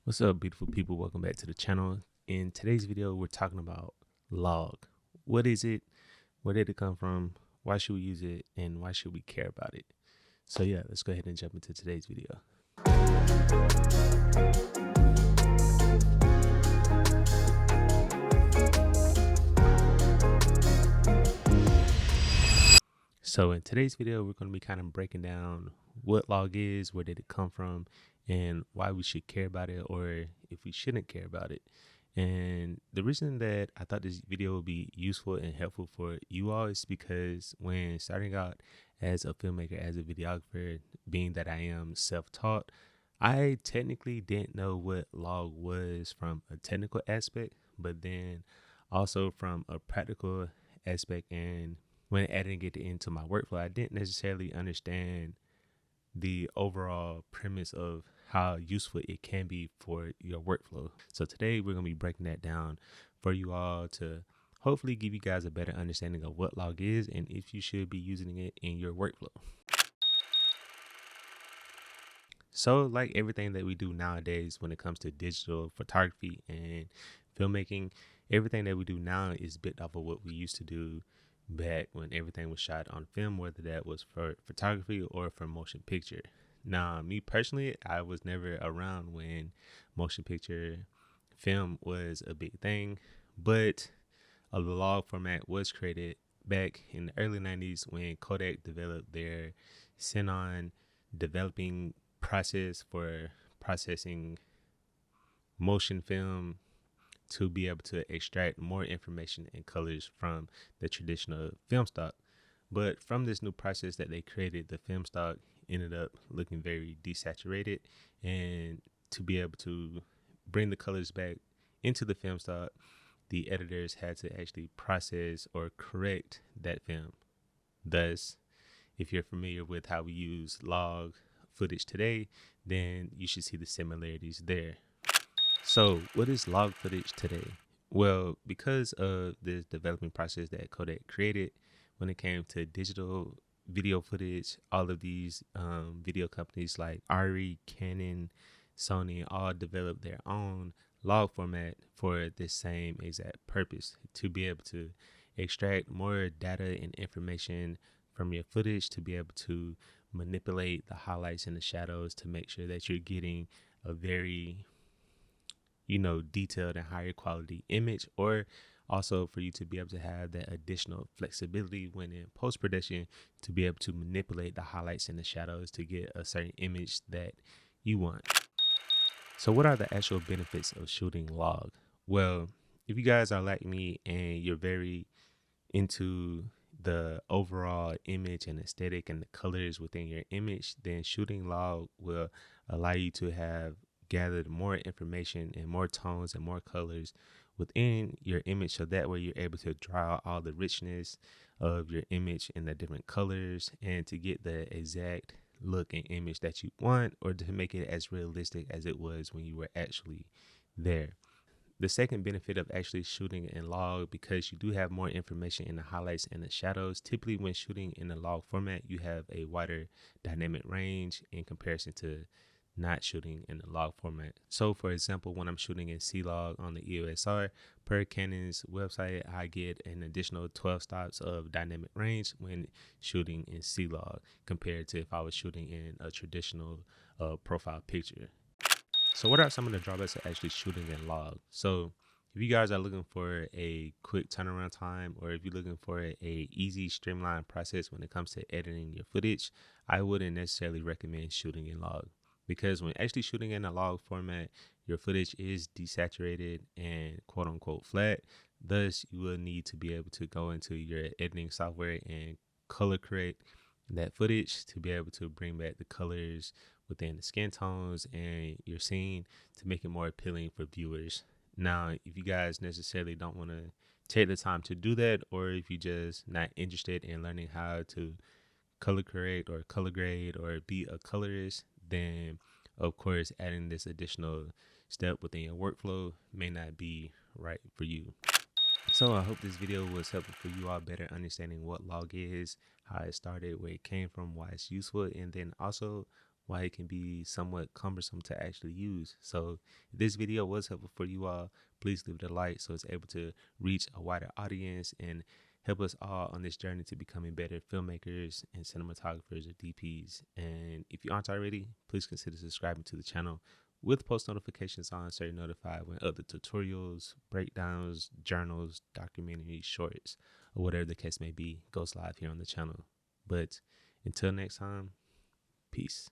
What's up, beautiful people? Welcome back to the channel. In today's video, we're talking about log. What is it? Where did it come from? Why should we use it? And why should we care about it? So yeah, let's go ahead and jump into today's video. So in today's video, we're going to be kind of breaking down what log is, where did it come from, and why we should care about it, or if we shouldn't care about it. And the reason that I thought this video would be useful and helpful for you all is because when starting out as a filmmaker, as a videographer, being that I am self-taught, I technically didn't know what log was from a technical aspect, but then also from a practical aspect. And when adding it into my workflow, I didn't necessarily understand the overall premise of how useful it can be for your workflow. So today we're going to be breaking that down for you all to hopefully give you guys a better understanding of what log is and if you should be using it in your workflow. So like everything that we do nowadays when it comes to digital photography and filmmaking, everything that we do now is built off of what we used to do back when everything was shot on film, whether that was for photography or for motion picture. Now, me personally, I was never around when motion picture film was a big thing, but a log format was created back in the early 90s when Kodak developed their Xenon developing process for processing motion film to be able to extract more information and colors from the traditional film stock. But from this new process that they created, the film stock ended up looking very desaturated, and to be able to bring the colors back into the film stock, the editors had to actually process or correct that film. Thus, if you're familiar with how we use log footage today, then you should see the similarities there. So what is log footage today? Well, because of this developing process that Kodak created when it came to digital video footage, all of these video companies like Ari, Canon, Sony all developed their own log format for the same exact purpose, to be able to extract more data and information from your footage, to be able to manipulate the highlights and the shadows to make sure that you're getting a very detailed and higher quality image, or also for you to be able to have that additional flexibility when in post-production to be able to manipulate the highlights and the shadows to get a certain image that you want. So what are the actual benefits of shooting log? Well, if you guys are like me and you're very into the overall image and aesthetic and the colors within your image, then shooting log will allow you to have gathered more information and more tones and more colors within your image, so that way you're able to draw out all the richness of your image in the different colors and to get the exact look and image that you want, or to make it as realistic as it was when you were actually there. The second benefit of actually shooting in log, because you do have more information in the highlights and the shadows. Typically when shooting in the log format, you have a wider dynamic range in comparison to not shooting in the log format. So for example, when I'm shooting in C log on the EOS R, per Canon's website, I get an additional 12 stops of dynamic range when shooting in C log compared to if I was shooting in a traditional profile picture. So what are some of the drawbacks of actually shooting in log? So if you guys are looking for a quick turnaround time, or if you're looking for a easy streamlined process when it comes to editing your footage, I wouldn't necessarily recommend shooting in log, because when actually shooting in a log format, your footage is desaturated and quote unquote flat. Thus, you will need to be able to go into your editing software and color correct that footage to be able to bring back the colors within the skin tones and your scene to make it more appealing for viewers. Now, if you guys necessarily don't want to take the time to do that, or if you're just not interested in learning how to color correct or color grade or be a colorist, then of course adding this additional step within your workflow may not be right for you. So I hope this video was helpful for you all better understanding what log is, how it started, where it came from, why it's useful, and then also why it can be somewhat cumbersome to actually use. So if this video was helpful for you all, please leave it a like so it's able to reach a wider audience and help us all on this journey to becoming better filmmakers and cinematographers or DPs. And if you aren't already, please consider subscribing to the channel with post notifications on so you're notified when other tutorials, breakdowns, journals, documentaries, shorts, or whatever the case may be goes live here on the channel. But until next time, peace.